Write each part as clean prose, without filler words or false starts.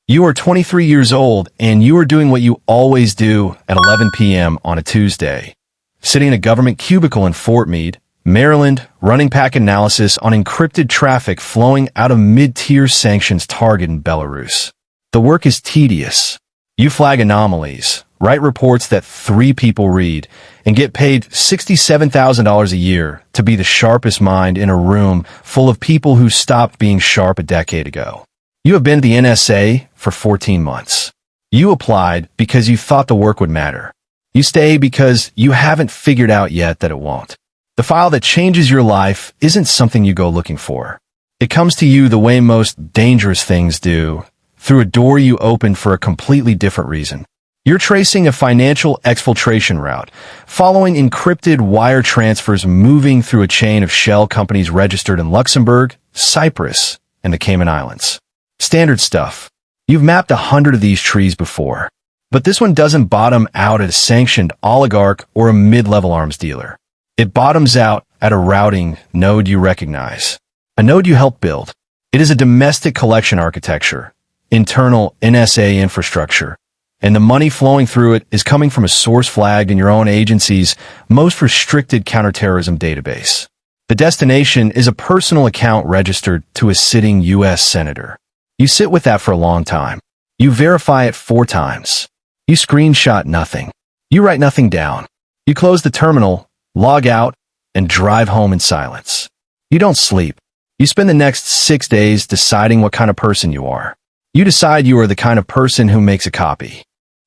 You are 23 years old, and you are doing what you always do at 11 p.m. on a Tuesday. Sitting in a government cubicle in Fort Meade, Maryland, running pack analysis on encrypted traffic flowing out of mid-tier sanctions target in Belarus. The work is tedious. You flag anomalies, write reports that 3 people read, and get paid $67,000 a year to be the sharpest mind in a room full of people who stopped being sharp a decade ago. You have been at the NSA for 14 months. You applied because you thought the work would matter. You stay because you haven't figured out yet that it won't. The file that changes your life isn't something you go looking for. It comes to you the way most dangerous things do, through a door you opened for a completely different reason. You're tracing a financial exfiltration route, following encrypted wire transfers moving through a chain of shell companies registered in Luxembourg, Cyprus, and the Cayman Islands. Standard stuff. You've mapped 100 of these trees before. But this one doesn't bottom out at a sanctioned oligarch or a mid-level arms dealer. It bottoms out at a routing node you recognize. A node you helped build. It is a domestic collection architecture, internal NSA infrastructure, and the money flowing through it is coming from a source flagged in your own agency's most restricted counterterrorism database. The destination is a personal account registered to a sitting U.S. senator. You sit with that for a long time. You verify it 4 times. You screenshot nothing. You write nothing down. You close the terminal, log out, and drive home in silence. You don't sleep. You spend the next 6 days deciding what kind of person you are. You decide you are the kind of person who makes a copy.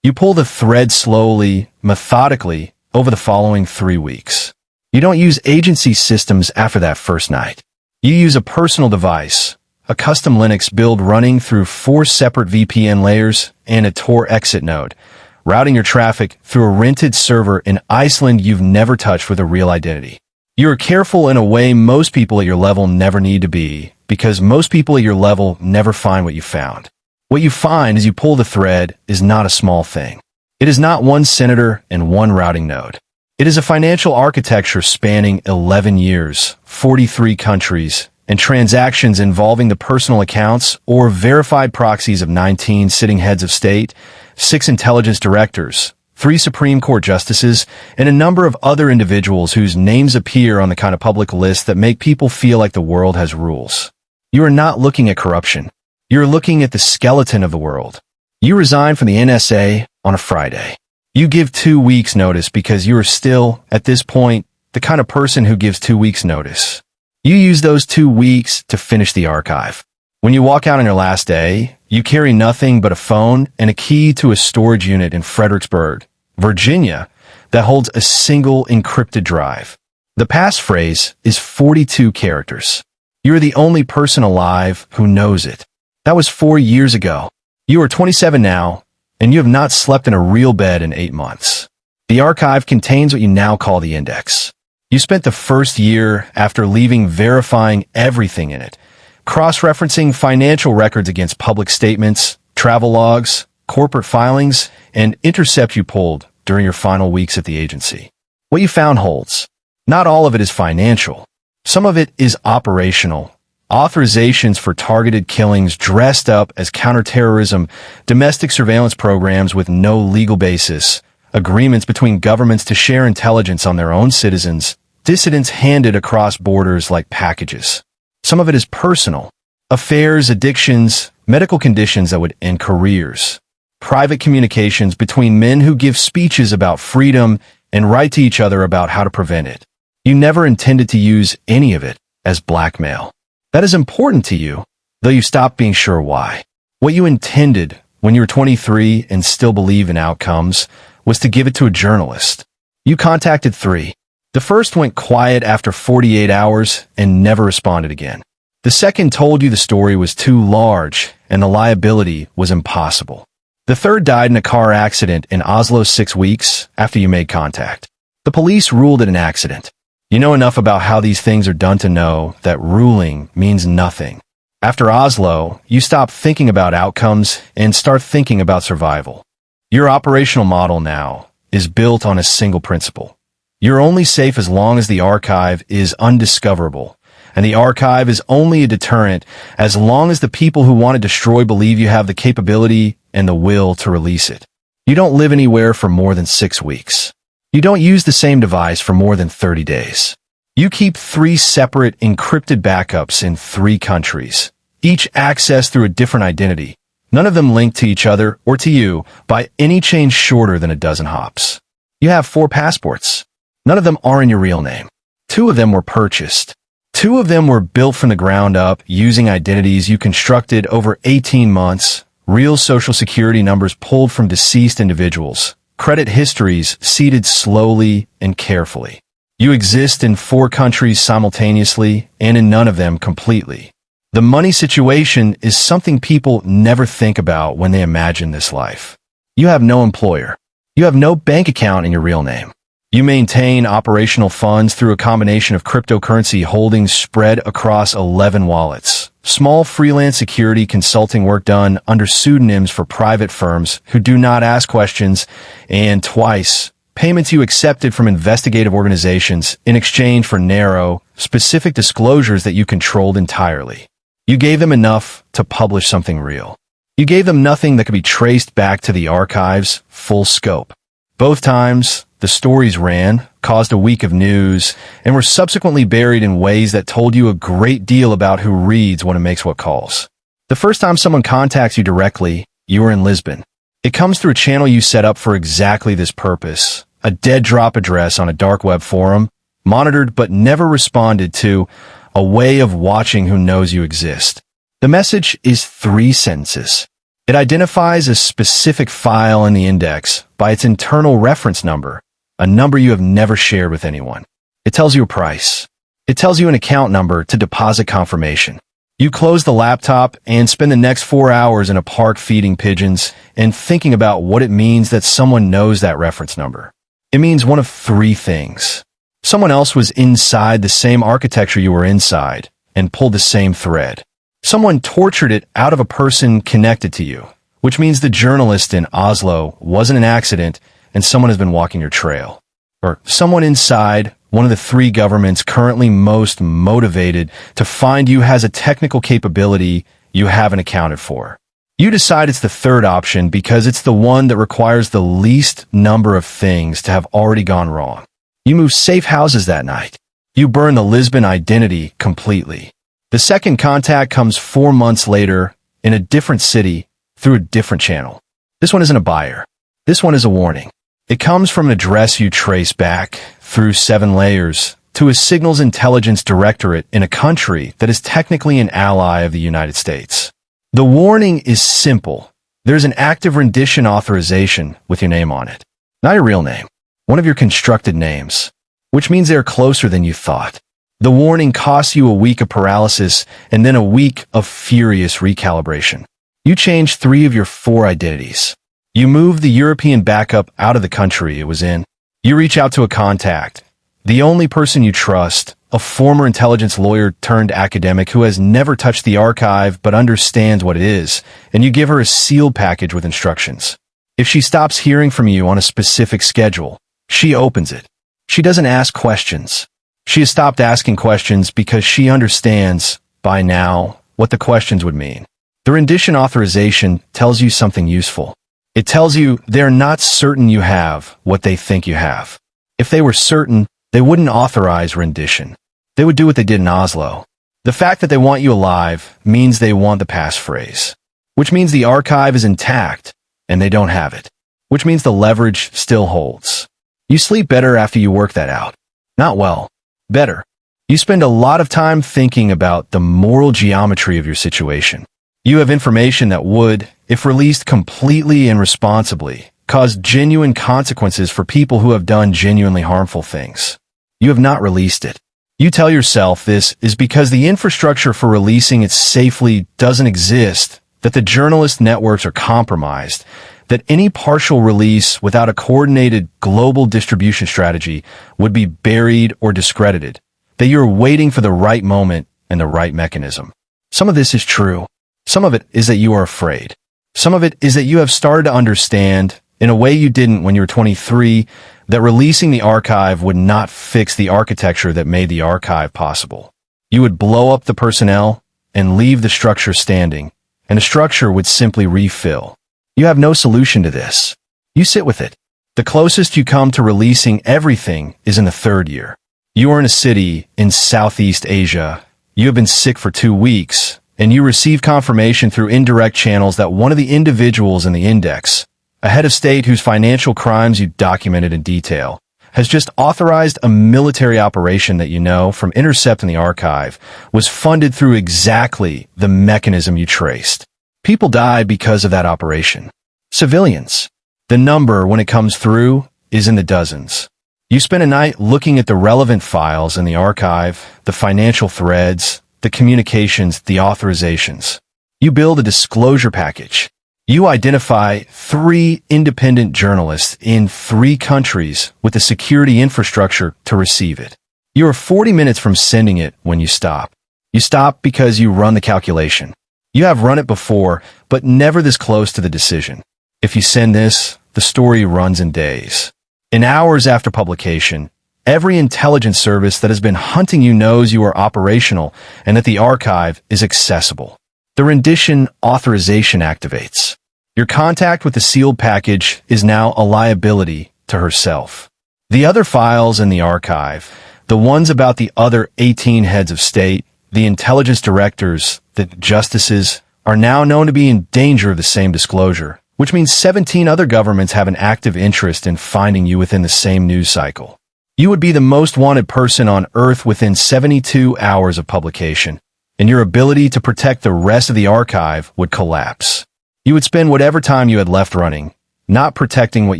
You pull the thread slowly, methodically, over the following 3 weeks. You don't use agency systems after that first night. You use a personal device, a custom Linux build running through 4 separate VPN layers and a Tor exit node, routing your traffic through a rented server in Iceland you've never touched with a real identity. You are careful in a way most people at your level never need to be, because most people at your level never find what you found. What you find as you pull the thread is not a small thing. It is not 1 senator and 1 routing node. It is a financial architecture spanning 11 years, 43 countries, and transactions involving the personal accounts or verified proxies of 19 sitting heads of state, 6 intelligence directors, 3 Supreme Court justices, and a number of other individuals whose names appear on the kind of public list that make people feel like the world has rules. You are not looking at corruption. You're looking at the skeleton of the world. You resign from the NSA on a Friday. You give 2 weeks notice because you are still, at this point, the kind of person who gives 2 weeks notice. You use those 2 weeks to finish the archive. When you walk out on your last day, you carry nothing but a phone and a key to a storage unit in Fredericksburg, Virginia, that holds a single encrypted drive. The passphrase is 42 characters. You're the only person alive who knows it. That was 4 years ago. You are 27 now, and you have not slept in a real bed in 8 months. The archive contains what you now call the index. You spent the first year after leaving verifying everything in it, cross-referencing financial records against public statements, travel logs, corporate filings, and intercept you pulled during your final weeks at the agency. What you found holds. Not all of it is financial. Some of it is operational. Authorizations for targeted killings dressed up as counterterrorism, domestic surveillance programs with no legal basis, agreements between governments to share intelligence on their own citizens, dissidents handed across borders like packages. Some of it is personal. Affairs, addictions, medical conditions that would end careers. Private communications between men who give speeches about freedom and write to each other about how to prevent it. You never intended to use any of it as blackmail. That is important to you, though you stopped being sure why. What you intended when you were 23 and still believe in outcomes was to give it to a journalist. You contacted 3. The first went quiet after 48 hours and never responded again. The second told you the story was too large and the liability was impossible. The third died in a car accident in Oslo 6 weeks after you made contact. The police ruled it an accident. You know enough about how these things are done to know that ruling means nothing. After Oslo, you stop thinking about outcomes and start thinking about survival. Your operational model now is built on a single principle. You're only safe as long as the archive is undiscoverable, and the archive is only a deterrent as long as the people who want to destroy believe you have the capability and the will to release it. You don't live anywhere for more than 6 weeks. You don't use the same device for more than 30 days. You keep 3 separate encrypted backups in 3 countries, each accessed through a different identity, none of them linked to each other or to you by any chain shorter than a dozen hops. You have 4 passports. None of them are in your real name. 2 of them were purchased. 2 of them were built from the ground up using identities you constructed over 18 months, real social security numbers pulled from deceased individuals, credit histories seeded slowly and carefully. You exist in 4 countries simultaneously and in none of them completely. The money situation is something people never think about when they imagine this life. You have no employer. You have no bank account in your real name. You maintain operational funds through a combination of cryptocurrency holdings spread across 11 wallets. Small freelance security consulting work done under pseudonyms for private firms who do not ask questions, and twice, payments you accepted from investigative organizations in exchange for narrow, specific disclosures that you controlled entirely. You gave them enough to publish something real. You gave them nothing that could be traced back to the archives, full scope. Both times, the stories ran, caused a week of news, and were subsequently buried in ways that told you a great deal about who reads when it makes what calls. The first time someone contacts you directly, you are in Lisbon. It comes through a channel you set up for exactly this purpose, a dead drop address on a dark web forum, monitored but never responded to, a way of watching who knows you exist. The message is 3 sentences. It identifies a specific file in the index by its internal reference number, a number you have never shared with anyone. It tells you a price. It tells you an account number to deposit confirmation. You close the laptop and spend the next 4 hours in a park feeding pigeons and thinking about what it means that someone knows that reference number. It means one of 3 things. Someone else was inside the same architecture you were inside and pulled the same thread. Someone tortured it out of a person connected to you, which means the journalist in Oslo wasn't an accident and someone has been walking your trail. Or someone inside one of the 3 governments currently most motivated to find you has a technical capability you haven't accounted for. You decide it's the 3rd option because it's the one that requires the least number of things to have already gone wrong. You move safe houses that night. You burn the Lisbon identity completely. The second contact comes 4 months later in a different city through a different channel. This one isn't a buyer. This one is a warning. It comes from an address you trace back through 7 layers to a signals intelligence directorate in a country that is technically an ally of the United States. The warning is simple. There's an active rendition authorization with your name on it. Not your real name. One of your constructed names, which means they're closer than you thought. The warning costs you a week of paralysis and then a week of furious recalibration. You change 3 of your 4 identities. You move the European backup out of the country it was in. You reach out to a contact, the only person you trust, a former intelligence lawyer turned academic who has never touched the archive but understands what it is, and you give her a sealed package with instructions. If she stops hearing from you on a specific schedule, she opens it. She doesn't ask questions. She has stopped asking questions because she understands, by now, what the questions would mean. The rendition authorization tells you something useful. It tells you they're not certain you have what they think you have. If they were certain, they wouldn't authorize rendition. They would do what they did in Oslo. The fact that they want you alive means they want the passphrase, which means the archive is intact, and they don't have it, which means the leverage still holds. You sleep better after you work that out. Not well. Better. You spend a lot of time thinking about the moral geometry of your situation. You have information that would, if released completely and responsibly, cause genuine consequences for people who have done genuinely harmful things. You have not released it. You tell yourself this is because the infrastructure for releasing it safely doesn't exist, that the journalist networks are compromised, that any partial release without a coordinated global distribution strategy would be buried or discredited, that you're waiting for the right moment and the right mechanism. Some of this is true. Some of it is that you are afraid. Some of it is that you have started to understand, in a way you didn't when you were 23, that releasing the archive would not fix the architecture that made the archive possible. You would blow up the personnel and leave the structure standing, and the structure would simply refill. You have no solution to this. You sit with it. The closest you come to releasing everything is in the third year. You are in a city in Southeast Asia. You have been sick for 2 weeks, and you receive confirmation through indirect channels that one of the individuals in the index, a head of state whose financial crimes you documented in detail, has just authorized a military operation that you know from intercept in the archive was funded through exactly the mechanism you traced. People die because of that operation. Civilians. The number, when it comes through, is in the dozens. You spend a night looking at the relevant files in the archive, the financial threads, the communications, the authorizations. You build a disclosure package. You identify 3 independent journalists in 3 countries with the security infrastructure to receive it. You are 40 minutes from sending it when you stop. You stop because you run the calculation. You have run it before, but never this close to the decision. If you send this, the story runs in days. In hours after publication, every intelligence service that has been hunting you knows you are operational and that the archive is accessible. The rendition authorization activates. Your contact with the sealed package is now a liability to herself. The other files in the archive, the ones about the other 18 heads of state, the intelligence directors, the justices, are now known to be in danger of the same disclosure, which means 17 other governments have an active interest in finding you within the same news cycle. You would be the most wanted person on Earth within 72 hours of publication, and your ability to protect the rest of the archive would collapse. You would spend whatever time you had left running, not protecting what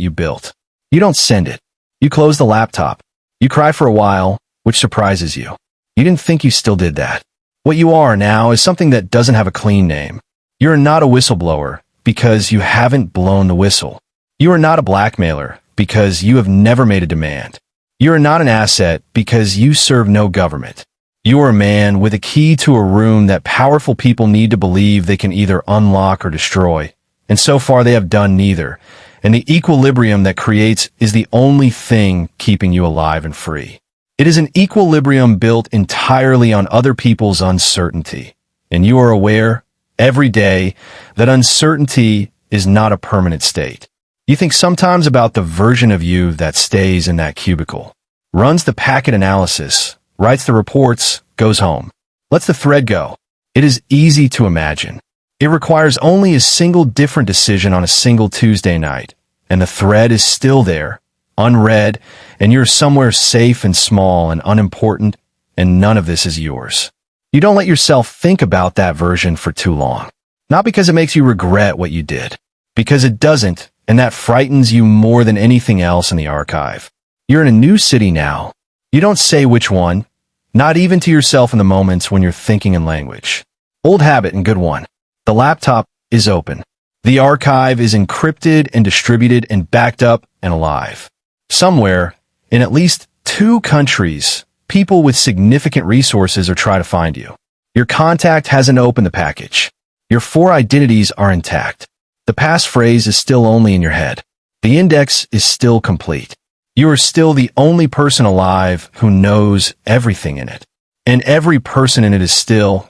you built. You don't send it. You close the laptop. You cry for a while, which surprises you. You didn't think you still did that. What you are now is something that doesn't have a clean name. You're not a whistleblower because you haven't blown the whistle. You are not a blackmailer because you have never made a demand. You are not an asset because you serve no government. You are a man with a key to a room that powerful people need to believe they can either unlock or destroy, and so far they have done neither, and the equilibrium that creates is the only thing keeping you alive and free. It is an equilibrium built entirely on other people's uncertainty, and you are aware, every day, that uncertainty is not a permanent state. You think sometimes about the version of you that stays in that cubicle, runs the packet analysis, writes the reports, goes home, lets the thread go. It is easy to imagine. It requires only a single different decision on a single Tuesday night, and the thread is still there, unread, and you're somewhere safe and small and unimportant, and none of this is yours. You don't let yourself think about that version for too long. Not because it makes you regret what you did, because it doesn't, and that frightens you more than anything else in the archive. You're in a new city now. You don't say which one, not even to yourself in the moments when you're thinking in language. Old habit and good one. The laptop is open. The archive is encrypted and distributed and backed up and alive. Somewhere, in at least 2 countries, people with significant resources are trying to find you. Your contact hasn't opened the package. Your 4 identities are intact. The passphrase is still only in your head. The index is still complete. You are still the only person alive who knows everything in it. And every person in it is still,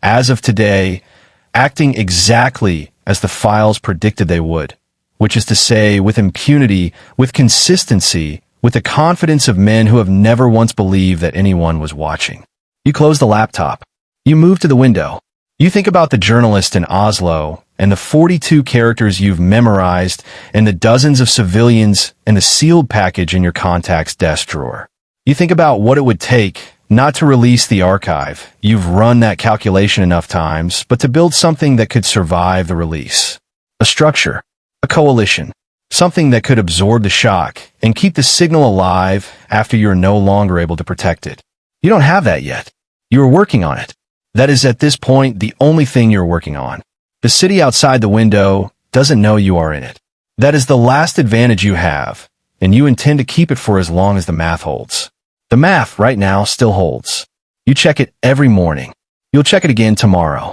as of today, acting exactly as the files predicted they would, which is to say, with impunity, with consistency, with the confidence of men who have never once believed that anyone was watching. You close the laptop. You move to the window. You think about the journalist in Oslo and the 42 characters you've memorized and the dozens of civilians and the sealed package in your contact's desk drawer. You think about what it would take not to release the archive. You've run that calculation enough times, but to build something that could survive the release. A structure, a coalition, something that could absorb the shock and keep the signal alive after you're no longer able to protect it. You don't have that yet. You are working on it. That is at this point the only thing you're working on. The city outside the window doesn't know you are in it. That is the last advantage you have, and you intend to keep it for as long as the math holds. The math right now still holds. You check it every morning. You'll check it again tomorrow.